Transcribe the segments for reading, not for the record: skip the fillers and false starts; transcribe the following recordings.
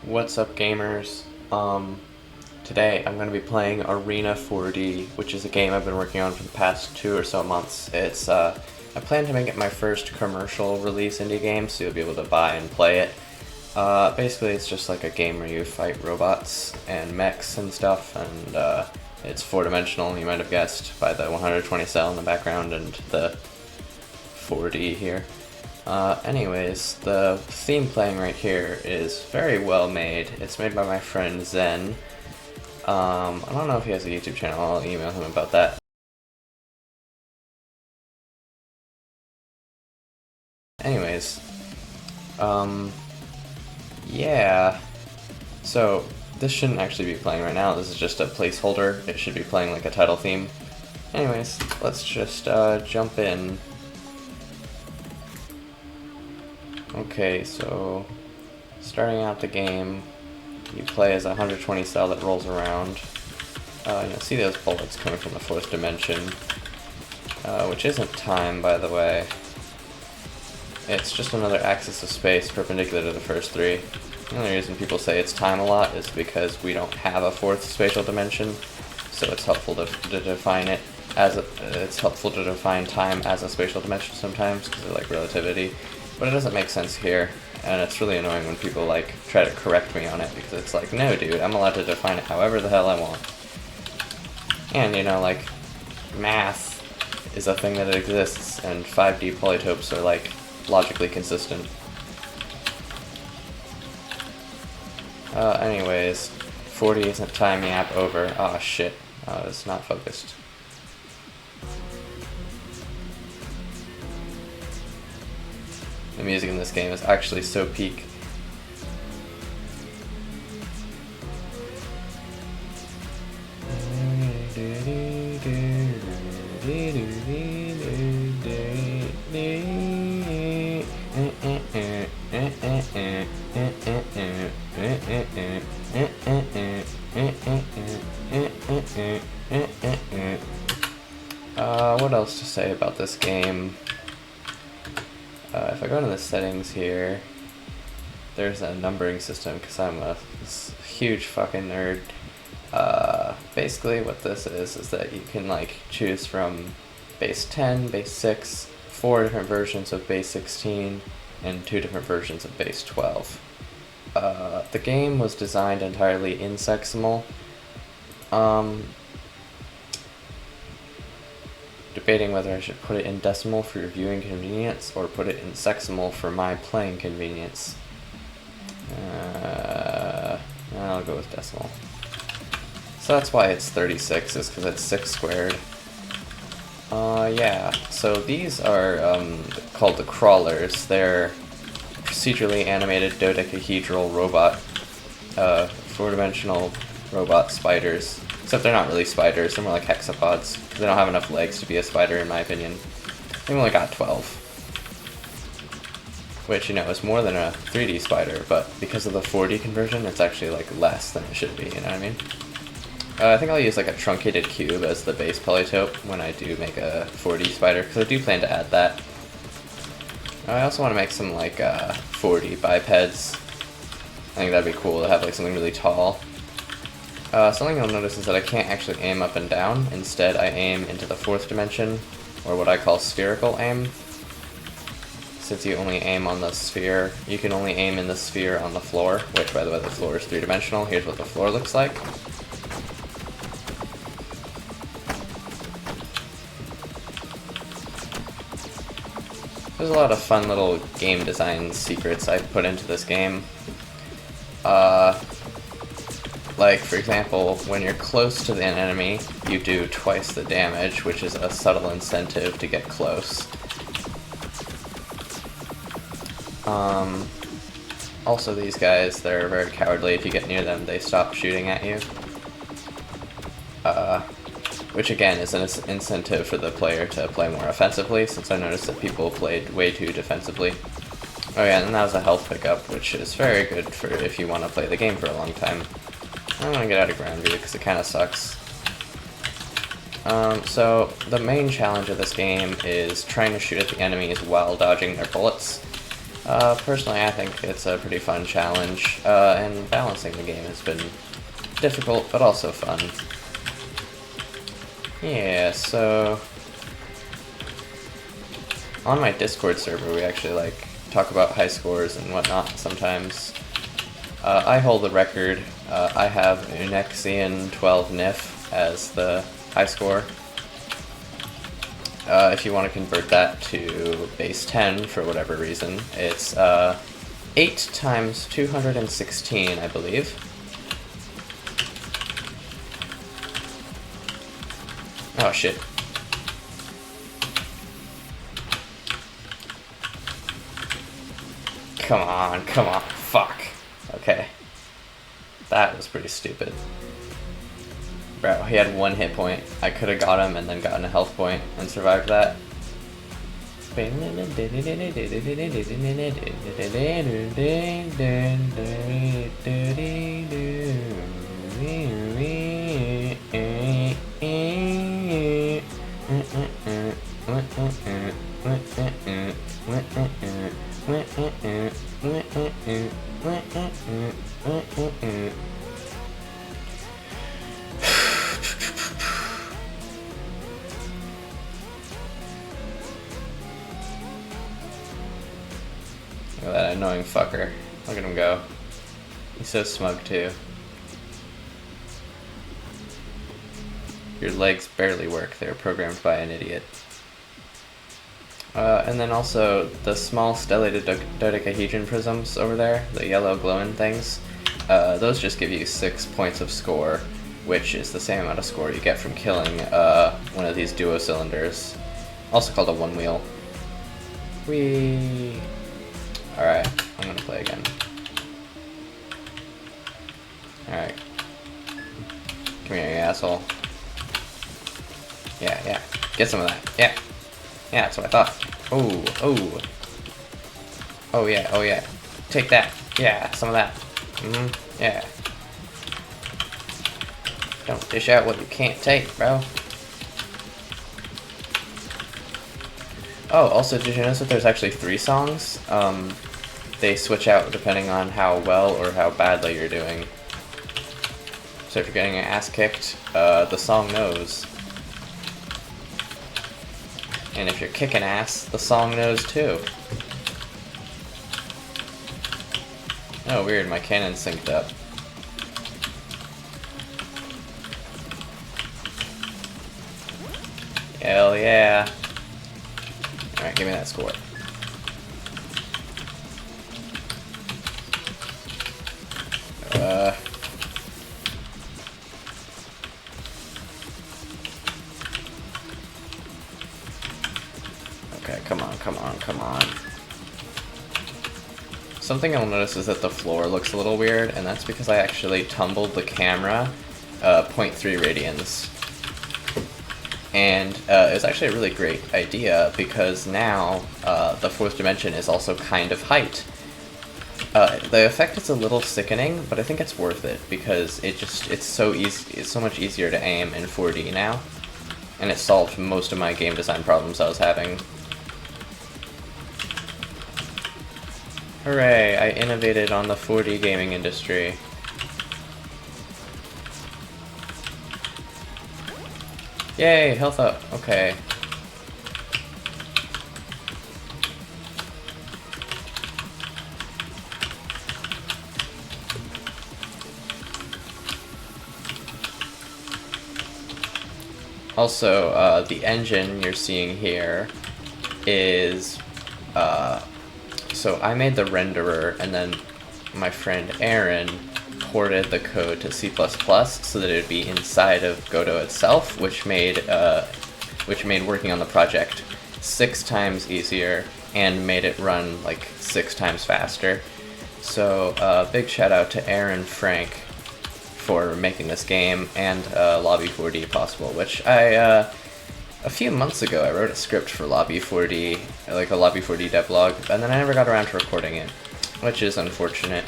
What's up, gamers? Today I'm going to be playing Arena4D, which is a game I've been working on for the past 2 or so months. I plan to make it my first commercial release indie game, so you'll be able to buy and play it. Basically it's just like a game where you fight robots and mechs and stuff, and it's 4-dimensional, you might have guessed by the 120 cell in the background and the 4D here. Anyways, the theme playing right here is very well made. It's made by my friend Zen. I don't know if he has a YouTube channel, I'll email him about that. Anyways, yeah. So, this shouldn't actually be playing right now, this is just a placeholder. It should be playing like a title theme. Anyways, let's just jump in. Okay, so starting out the game, you play as a 120 cell that rolls around. You'll see those bullets coming from the 4th dimension, which isn't time, by the way. It's just another axis of space perpendicular to the first 3. The only reason people say it's time a lot is because we don't have a 4th spatial dimension, so it's helpful to define it as it's helpful to define time as a spatial dimension sometimes because of like relativity. But it doesn't make sense here, and it's really annoying when people like try to correct me on it, because it's like, no dude, I'm allowed to define it however the hell I want. And you know, like, math is a thing that exists, and 5D polytopes are like logically consistent. Anyways, 40 isn't time yap over. Oh shit, it's not focused. The music in this game is actually so peak. What else to say about this game? If I go into the settings here, there's a numbering system because I'm a huge fucking nerd. Basically what this is that you can like choose from base 10, base 6, 4 different versions of base 16, and 2 different versions of base 12. The game was designed entirely in Sexamal. Debating whether I should put it in decimal for your viewing convenience or put it in Sexamal for my playing convenience. I'll go with decimal. So that's why it's 36, is because it's 6 squared. Yeah, so these are called the crawlers. They're procedurally animated dodecahedral robot, 4-dimensional robot spiders. Except they're not really spiders, they're more like hexapods. They don't have enough legs to be a spider, in my opinion. They've only got 12. Which, you know, is more than a 3D spider, but because of the 4D conversion, it's actually like less than it should be, you know what I mean? I think I'll use like a truncated cube as the base polytope when I do make a 4D spider, because I do plan to add that. I also want to make some like 4D bipeds. I think that'd be cool to have like something really tall. Something you'll notice is that I can't actually aim up and down. Instead, I aim into the 4th dimension, or what I call spherical aim. Since you only aim on the sphere, you can only aim in the sphere on the floor, which, by the way, the floor is 3-dimensional. Here's what the floor looks like. There's a lot of fun little game design secrets I've put into this game. Like, for example, when you're close to an enemy, you do twice the damage, which is a subtle incentive to get close. Also, these guys, they're very cowardly. If you get near them, they stop shooting at you. Which again is an incentive for the player to play more offensively, since I noticed that people played way too defensively. Oh yeah, and that was a health pickup, which is very good for if you want to play the game for a long time. I'm gonna get out of ground view because it kind of sucks. So the main challenge of this game is trying to shoot at the enemies while dodging their bullets. Personally, I think it's a pretty fun challenge, and balancing the game has been difficult, but also fun. Yeah, so on my Discord server, we actually like talk about high scores and whatnot sometimes. I hold the record. I have Unexian 12 NIF as the high score. If you want to convert that to base 10 for whatever reason, it's 8 times 216, I believe. Oh shit. Come on, fuck. Okay. That was pretty stupid. Bro, he had 1 hit point. I could have got him and then gotten a health point and survived that. Look at that annoying fucker. Look at him go. He's so smug too. Your legs barely work. They're programmed by an idiot. And then also the small stellated dodecahedron prisms over there, the yellow glowing things, those just give you 6 points of score, which is the same amount of score you get from killing one of these duo cylinders, also called a one wheel. Whee! Alright, I'm gonna play again. Alright. Come here, you asshole. Yeah. Get some of that. Yeah, that's what I thought. Oh. Oh yeah. Take that. Yeah, some of that. Yeah. Don't dish out what you can't take, bro. Oh, also, did you notice that there's actually 3 songs? They switch out depending on how well or how badly you're doing. So if you're getting your ass kicked, the song knows. And if you're kicking ass, the song knows too. Oh, weird, my cannon synced up. Hell yeah. Alright, give me that score. Okay, come on. Something I'll notice is that the floor looks a little weird, and that's because I actually tumbled the camera 0.3 radians. And it was actually a really great idea, because now the 4th dimension is also kind of height. The effect is a little sickening, but I think it's worth it, because it's so easy, it's so much easier to aim in 4D now, and it solved most of my game design problems I was having. Hooray, I innovated on the 4D gaming industry. Yay, health up. Okay. Also, the engine you're seeing here is, so I made the renderer, and then my friend Aaron ported the code to C++ so that it would be inside of Godot itself, which made working on the project 6 times easier and made it run like 6 times faster. So big shout out to Aaron Frank for making this game, and Lobby4D possible, which a few months ago I wrote a script for Lobby4D, like a Lobby4D devlog, and then I never got around to recording it, which is unfortunate.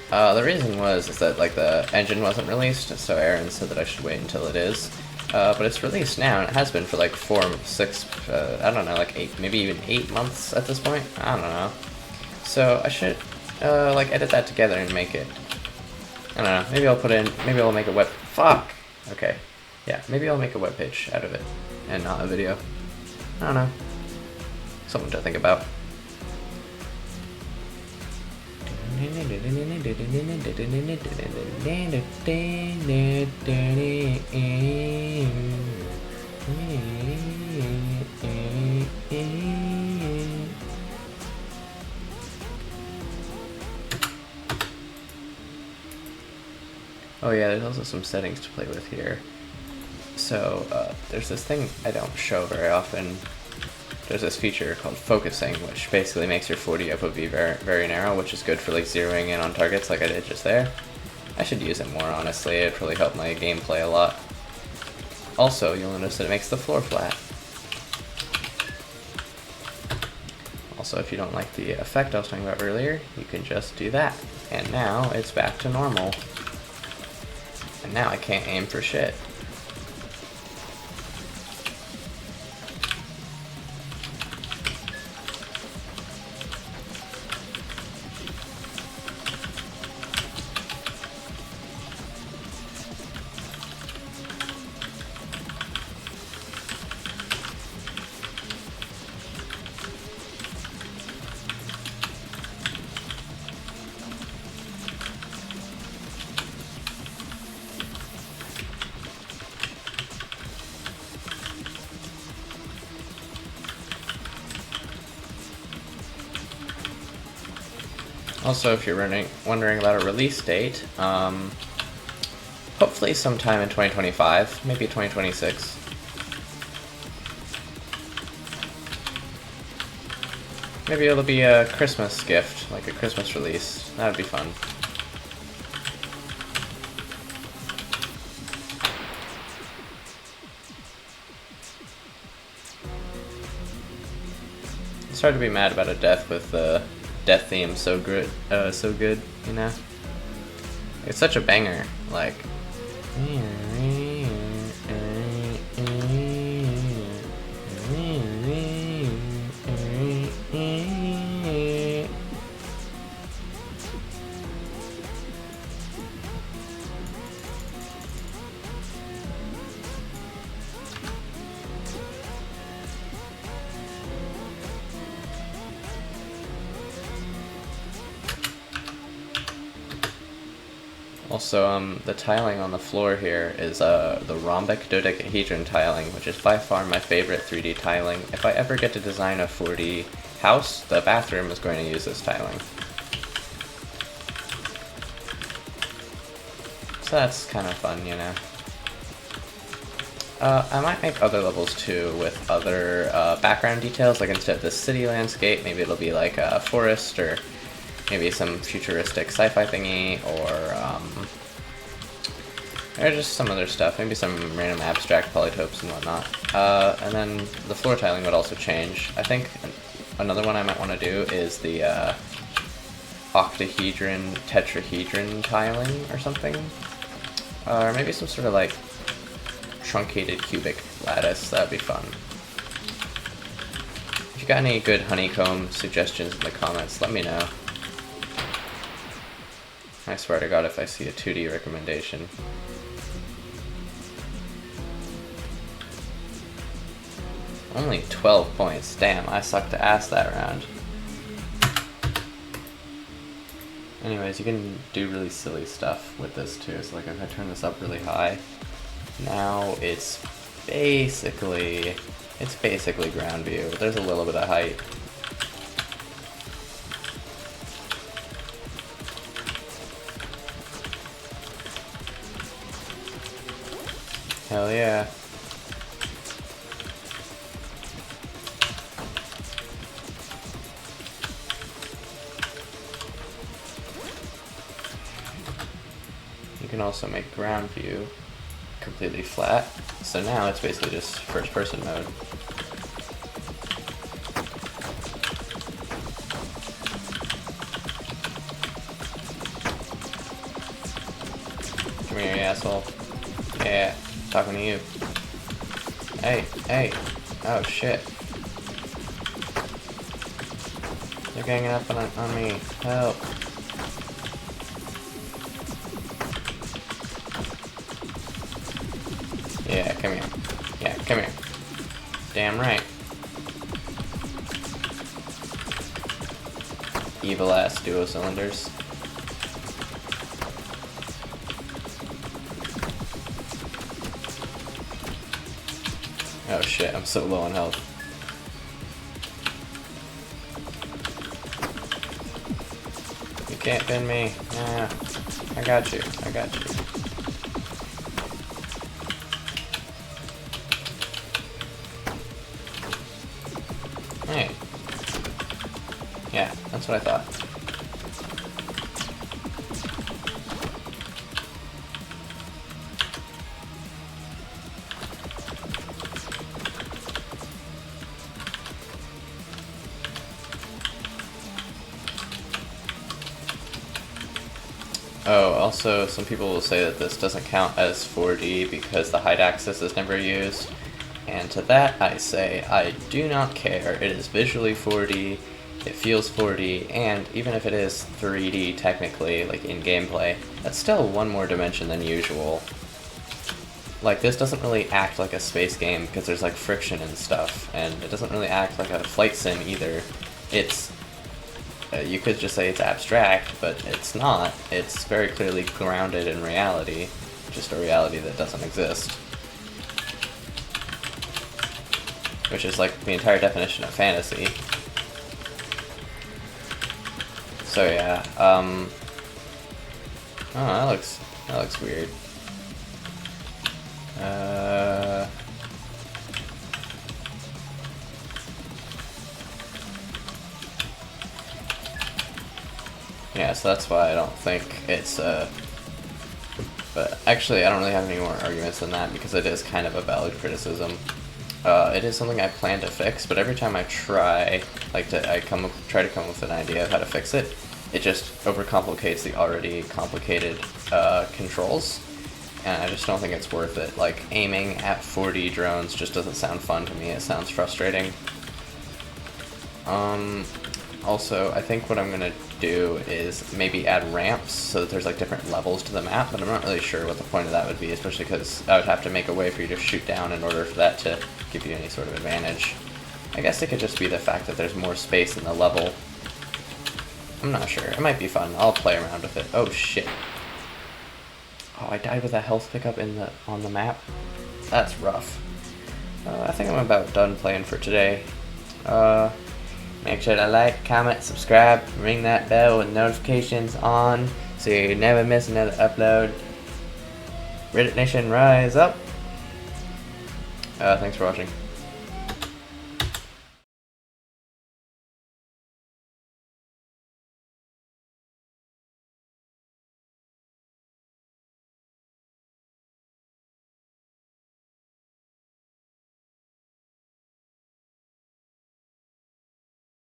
The reason is that like the engine wasn't released, so Aaron said that I should wait until it is. But it's released now, and it has been for like 6, I don't know, like 8, maybe even 8 months at this point? I don't know. So I should like edit that together and make it. I don't know. Maybe I'll put in. Maybe I'll make a web. Fuck. Okay. Yeah. Maybe I'll make a web page out of it and not a video. I don't know. Something to think about. Oh yeah, there's also some settings to play with here. So there's this thing I don't show very often. There's this feature called focusing, which basically makes your 4D output be very, very narrow, which is good for like zeroing in on targets like I did just there. I should use it more, honestly. It'd probably help my gameplay a lot. Also, you'll notice that it makes the floor flat. Also, if you don't like the effect I was talking about earlier, you can just do that. And now it's back to normal. And now I can't aim for shit. Also, if you're wondering about a release date, hopefully sometime in 2025, maybe 2026. Maybe it'll be a Christmas gift, like a Christmas release. That would be fun. It's hard to be mad about a death with the death theme so good, you know? It's such a banger, like. Also, the tiling on the floor here is the rhombic dodecahedron tiling, which is by far my favorite 3D tiling. If I ever get to design a 4D house, the bathroom is going to use this tiling. So that's kind of fun, you know. I might make other levels too with other background details, like instead of this city landscape, maybe it'll be like a forest, or maybe some futuristic sci-fi thingy, or just some other stuff, maybe some random abstract polytopes and whatnot. And then the floor tiling would also change. I think another one I might want to do is the octahedron, tetrahedron tiling or something. Or maybe some sort of like truncated cubic lattice, that'd be fun. If you got any good honeycomb suggestions in the comments, let me know. I swear to God if I see a 2D recommendation. Only 12 points. Damn, I sucked ass that round. Anyways, you can do really silly stuff with this too. So like if I turn this up really high, now it's basically ground view. There's a little bit of height. Hell yeah. You can also make ground view completely flat. So now it's basically just first person mode. Come here, you asshole. Yeah. Talking to you. Hey, hey. Oh shit. They're ganging up on me. Help. Yeah, come here. Yeah, come here. Damn right. Evil ass duo cylinders. Oh shit, I'm so low on health. You can't pin me. Nah, I got you. I got you. Hey. Yeah, that's what I thought. Oh, also, some people will say that this doesn't count as 4D because the height axis is never used. And to that I say, I do not care. It is visually 4D, it feels 4D, and even if it is 3D technically, like in gameplay, that's still one more dimension than usual. Like, this doesn't really act like a space game because there's like friction and stuff, and it doesn't really act like a flight sim either. It's you could just say it's abstract, but it's not. It's very clearly grounded in reality, just a reality that doesn't exist. Which is like the entire definition of fantasy. So yeah, oh, that looks weird. Yeah, so that's why I don't think it's, but actually I don't really have any more arguments than that because it is kind of a valid criticism. It is something I plan to fix, but every time I try, try to come up with an idea of how to fix it, it just overcomplicates the already complicated controls, and I just don't think it's worth it. Like, aiming at 4D drones just doesn't sound fun to me, it sounds frustrating. Also, I think what I'm gonna do is maybe add ramps so that there's like different levels to the map, but I'm not really sure what the point of that would be, especially because I would have to make a way for you to shoot down in order for that to give you any sort of advantage. I guess it could just be the fact that there's more space in the level. I'm not sure. It might be fun. I'll play around with it. Oh shit. Oh, I died with that health pickup on the map. That's rough. I think I'm about done playing for today. Make sure to like, comment, subscribe, ring that bell with notifications on so you never miss another upload. Reddit Nation, rise up. Thanks for watching.